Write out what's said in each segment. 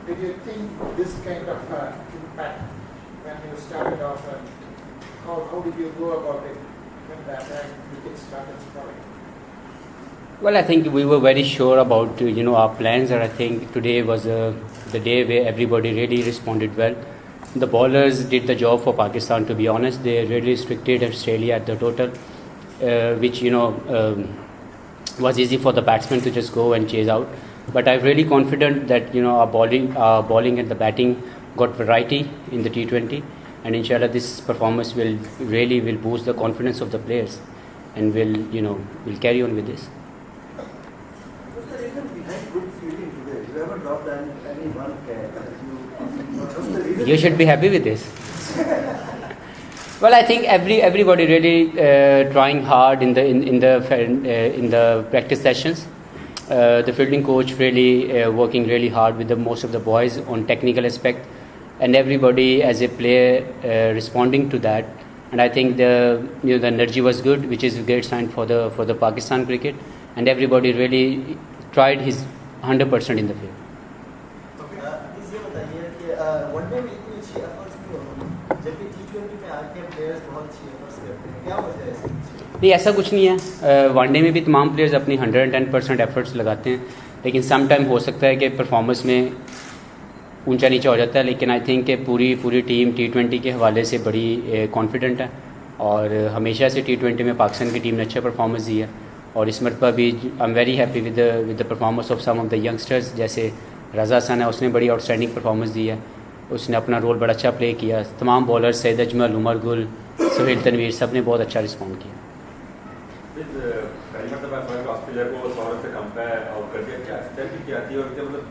Did you think this kind of impact when you started off, and how did you go about it when the attack cricket started scoring? Well, I think we were very sure about our plans, and I think today was the day where everybody really responded well. The bowlers did the job for Pakistan. To be honest, they really restricted Australia at the total, which was easy for the batsmen to just go and chase out. But I'm really confident that our bowling and the batting got variety in the T20, and inshallah this performance will boost the confidence of the players, and will carry on with this. What's the reason behind good fielding today? You haven't dropped any one catch. You should be happy with this. Well, I think everybody really trying hard in the practice sessions. The fielding coach really working really hard with most of the boys on technical aspect, and everybody as a player responding to that. And I think the energy was good, which is a great sign for the Pakistan cricket. And everybody really tried his 100% in the field. ये बताइए कि one day में इतनी अच्छी efforts क्यों होती जबकि T20 में आके प्लेयर्स बहुत अच्छी एफर्ट्स करते हैं, क्या वजह है इसकी? नहीं, ऐसा कुछ नहीं है. वनडे में भी तमाम प्लेयर्स अपनी 110% एफर्ट्स लगाते हैं, लेकिन सम टाइम हो सकता है कि परफॉर्मेंस में ऊंचा नीचा हो जाता है. लेकिन आई थिंक कि पूरी टीम T20 के हवाले से बड़ी कॉन्फिडेंट है, और हमेशा से T20 में पाकिस्तान की टीम ने अच्छा परफॉर्मेंस दी है. और इस मरतबा भी I am very happy with the performance of some of the youngsters. जैसे रज़ा हसन है, उसने बड़ी आउटस्टैंडिंग परफॉर्मेंस दी है, उसने अपना रोल बड़ा अच्छा प्ले किया. तमाम बॉलर्स सैयद अजमल, उमर गुल, सुहेल तनवीर, सब ने बहुत अच्छा रिस्पॉन्ड किया. पहली मतलब ऑस्ट्रेलिया को 100 से कम पे आउट कर दिया, क्या एक्सपेक्ट किया थी, और मतलब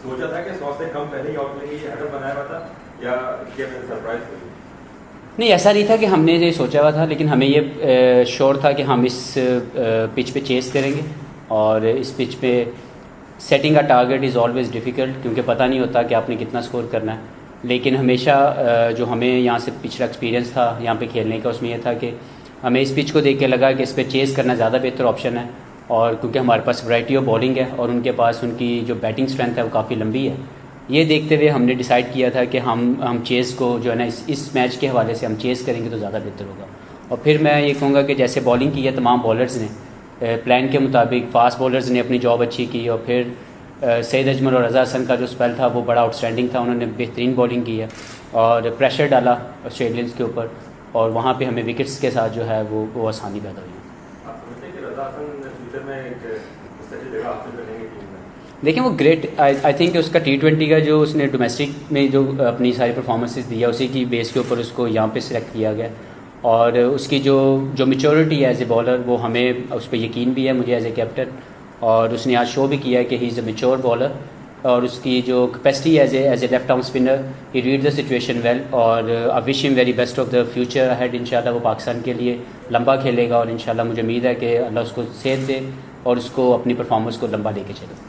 सोचा था कि 100 से कम पहले ही आउट लेंगे, ये हेडर बनाया हुआ था, या क्या सरप्राइज कर दी? नहीं, ऐसा नहीं था कि हमने ये सोचा हुआ था, लेकिन हमें ये श्योर था कि हम इस पिच पे चेस करेंगे. और इस पिच पे सेटिंग का टारगेट इज़ ऑलवेज़ डिफ़िकल्ट, क्योंकि पता नहीं होता कि आपने कितना स्कोर करना है. लेकिन हमेशा जो हमें यहाँ से पिछला एक्सपीरियंस था यहाँ पे खेलने का, उसमें यह था कि हमें इस पिच को देख के लगा कि इस पर चेस करना ज़्यादा बेहतर ऑप्शन है. और क्योंकि हमारे पास वैरायटी ऑफ बॉलिंग है, और उनके पास उनकी जो बैटिंग स्ट्रेंथ है वो काफ़ी लंबी है. ये देखते हुए हमने डिसाइड किया था कि हम चेस को जो है ना इस मैच के हवाले से हम चेस करेंगे तो ज़्यादा बेहतर होगा. और फिर मैं ये कहूँगा कि जैसे बॉलिंग की है तमाम बॉलर्स ने प्लान के मुताबिक, फास्ट बॉलर्स ने अपनी जॉब अच्छी की, और फिर सैयद अजमल और रज़ा हसन का जो स्पेल था वो बड़ा आउटस्टैंडिंग था. उन्होंने बेहतरीन बॉलिंग की है और प्रेशर डाला ऑस्ट्रेलियंस के ऊपर, और वहाँ पे हमें विकेट्स के साथ जो है वो आसानी पैदा हुई. देखिए वो ग्रेट, आई थिंक उसका T20 का जो उसने डोमेस्टिक में जो अपनी सारी परफॉर्मेंसेस दिया, उसी की बेस के ऊपर उसको यहाँ पे सिलेक्ट किया गया. और उसकी जो मेच्योरिटी है एज ए बॉलर, वो हमें उस पर यकीन भी है, मुझे एज ए कैप्टन. और उसने आज शो भी किया है कि he is a mature bowler, और उसकी जो capacity as a left arm spinner, he read the situation well. और I wish him very best of the future ahead. इंशाल्लाह वो पाकिस्तान के लिए लंबा खेलेगा, और इंशाल्लाह मुझे उम्मीद है कि अल्लाह उसको सेहत दे और उसको अपनी परफॉर्मेंस को लंबा लेके चले.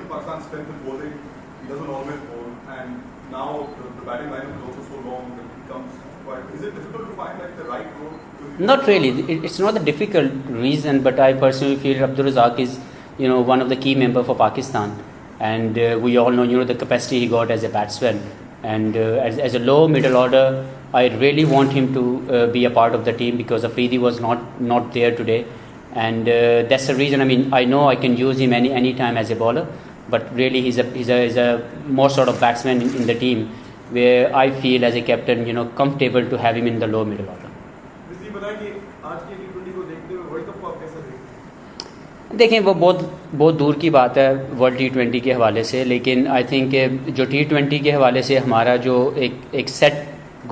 Pakistan's strength in bowling, he doesn't always bowl, and now the batting lineup is also so long that it becomes quite. Is it difficult to find like the right role? Not really. It's not a difficult reason, but I personally feel Abdul Razak is, one of the key member for Pakistan, and we all know, the capacity he got as a batsman, and as a low middle order, I really want him to be a part of the team, because Afridi was not there today, and that's the reason. I mean, I know I can use him any time as a bowler. But really, he's a more sort of batsman in the team, where I feel as a captain, comfortable to have him in the low middle order. देखें, वो बहुत दूर की बात है world T20 के हवाले से, लेकिन आई थिंक जो T20 के हवाले से हमारा जो एक सेट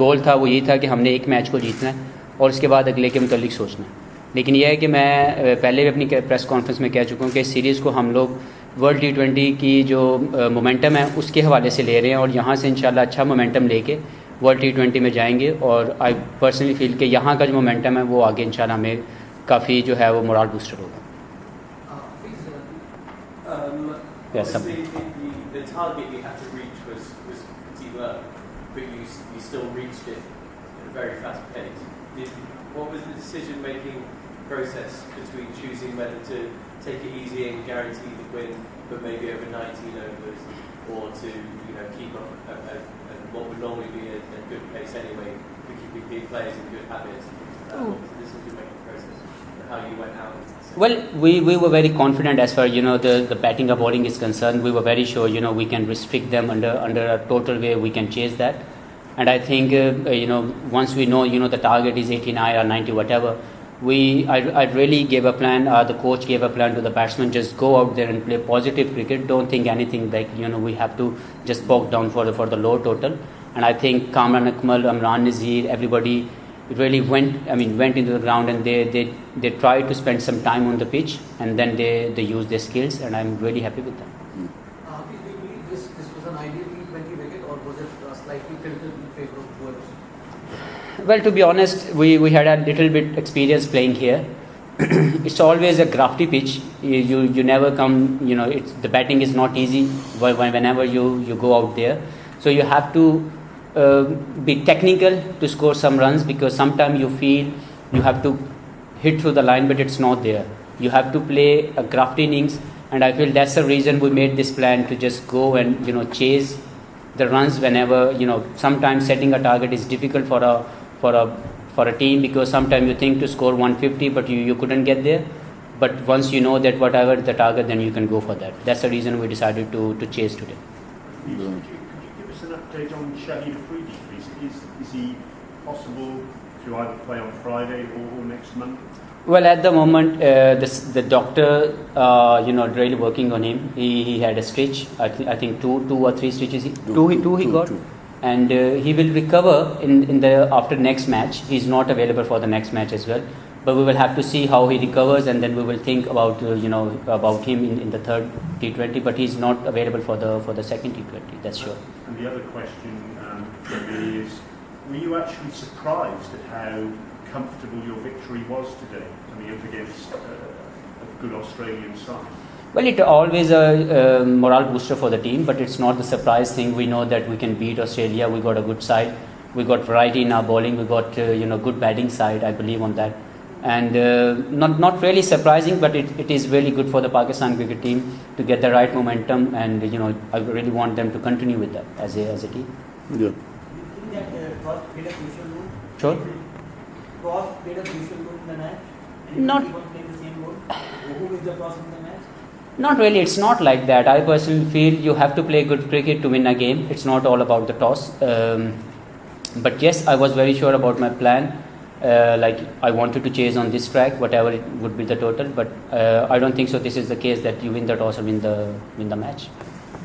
गोल था, वो यही था कि हमने एक मैच को जीतना है और उसके बाद अगले के मुतालिक सोचना है. लेकिन यह है कि मैं पहले भी अपनी प्रेस कॉन्फ्रेंस में कह चुका हूँ कि इस सीरीज़ को हम लोग वर्ल्ड T20 की जो मोमेंटम है उसके हवाले से ले रहे हैं, और यहाँ से इंशाल्लाह अच्छा मोमेंटम लेके वर्ल्ड T20 में जाएंगे. और आई पर्सनली फील कि यहाँ का जो मोमेंटम है वो आगे इंशाल्लाह हमें काफ़ी जो है वो मोरल बूस्टर होगा. The target you had to reach was pretty low, but you still reached it at a very fast pace. What was the decision making process between choosing whether to take it easy and guarantee the win, but maybe over 19 overs, or to keep up what would normally be a good pace anyway, for keeping players in good habits. This is your making process, and how you went out. Well, we were very confident as far the batting or bowling is concerned. We were very sure we can restrict them under a total way. We can chase that, and I think once we know the target is 89 or 90 whatever. I really gave a plan. The coach gave a plan to the batsmen. Just go out there and play positive cricket. Don't think anything like we have to just bog down for the low total. And I think Kamran Akmal, Imran Nazir, everybody really went into the ground, and they tried to spend some time on the pitch, and then they used their skills, and I'm really happy with that. Do you believe this was an ideal T20 wicket, or was it slightly tilted in favor of bowlers? Well, to be honest, we had a little bit experience playing here. It's always a grafty pitch. You never come. The batting is not easy whenever you go out there. So you have to be technical to score some runs, because sometimes you feel you have to hit through the line, but it's not there. You have to play a grafty innings, and I feel that's the reason we made this plan, to just go and chase the runs whenever sometimes setting a target is difficult for a team, because sometimes you think to score 150 but you couldn't get there, but once you know that whatever the target, then you can go for that. That's the reason we decided to chase today. Could you give us an update on Shahid Afridi, please? Is he possible to either play on Friday or next month? Well, at the moment, the doctor, really working on him. He had a stitch. I think two or three stitches. Two he got, and he will recover in the after next match. He's not available for the next match as well. But we will have to see how he recovers, and then we will think about about him in the third T20. But he's not available for the second T20. That's sure. And the other question is, were you actually surprised at how comfortable your victory was today, coming up against a good Australian side? Well, it's always a morale booster for the team, but it's not the surprise thing. We know that we can beat Australia. We got a good side. We got variety in our bowling. We got good batting side. I believe on that, and not really surprising, but it is really good for the Pakistan cricket team to get the right momentum, and I really want them to continue with that as a team. Do you think that Cross played a crucial role? Sure. Cross played a crucial role in the match? Not- Anyone played the same role? Who is the Cross in the match? Not really. It's not like that. I personally feel you have to play good cricket to win a game. It's not all about the toss. But yes, I was very sure about my plan. I wanted to chase on this track, whatever it would be the total. But I don't think so. This is the case that you win the toss or win the match.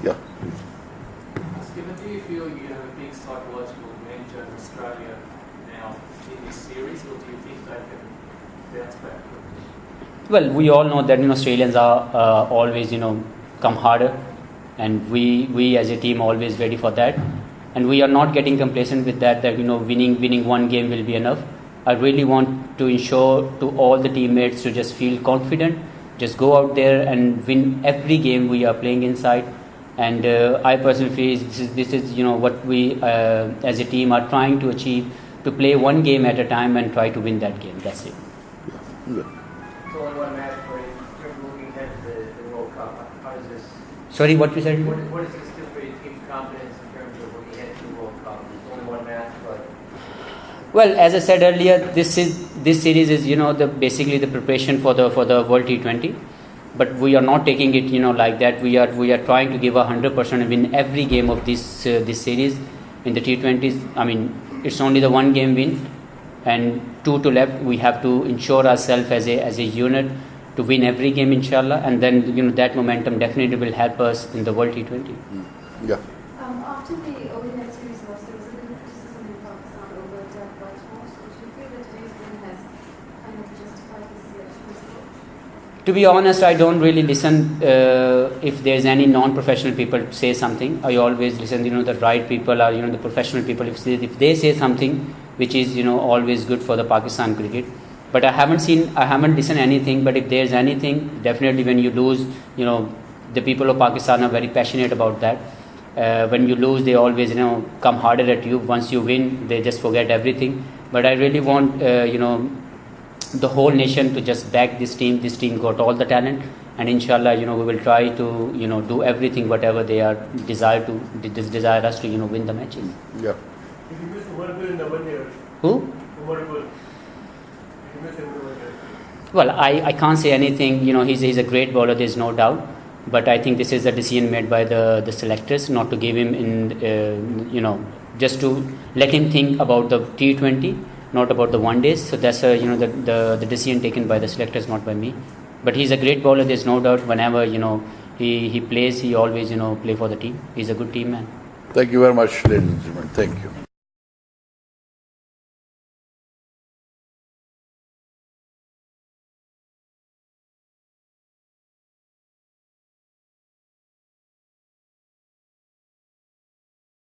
Yeah. Skipper, do you feel you have a big psychological advantage over Australia now in this series, or do you think they can bounce back? Well, we all know that Australians are always come harder, and we as a team are always ready for that, and we are not getting complacent with that winning one game will be enough. I really want to ensure to all the teammates to just feel confident, just go out there and win every game we are playing inside. And I personally feel this is what we as a team are trying to achieve, to play one game at a time and try to win that game. That's it. Yeah. So only one match for you. You're looking ahead to the World Cup. How does this? Sorry, what you said? What does this do for you to keep confidence in terms of looking ahead to the World Cup? It's only one match, but Well, as I said earlier, this series is basically the preparation for the World T20. But we are not taking it like that. We are trying to give 100% and win every game of this series. In the T20s, I mean, it's only the one game win and 2 to left. We have to ensure ourselves as a unit to win every game, inshallah, and then that momentum definitely will help us in the World T20. Yeah. After the ODI series loss, there was a bit of criticism in Pakistan over Jack Whitehorse. Do you feel that today's win has kind of justified this selection as coach? To be honest, I don't really listen if there's any non-professional people say something. I always listen, the right people are, the professional people. If they say something which is, always good for the Pakistan cricket. But I haven't listened anything. But if there's anything, definitely when you lose, the people of Pakistan are very passionate about that. When you lose, they always, come harder at you. Once you win, they just forget everything. But I really want, the whole nation to just back this team. This team got all the talent, and inshallah, we will try to, do everything whatever they are desire us to, win the matches. Yeah. If you miss Umar Gul in the 1 year, Who? Umar Gul. If you miss him in the 1 year. Well, I can't say anything. He's a great bowler. There's no doubt. But I think this is a decision made by the selectors not to give him just to let him think about the T20, not about the one days. So that's the decision taken by the selectors, not by me. But he's a great bowler. There's no doubt. Whenever he plays, he always play for the team. He's a good team man. Thank you very much, ladies and gentlemen. Thank you.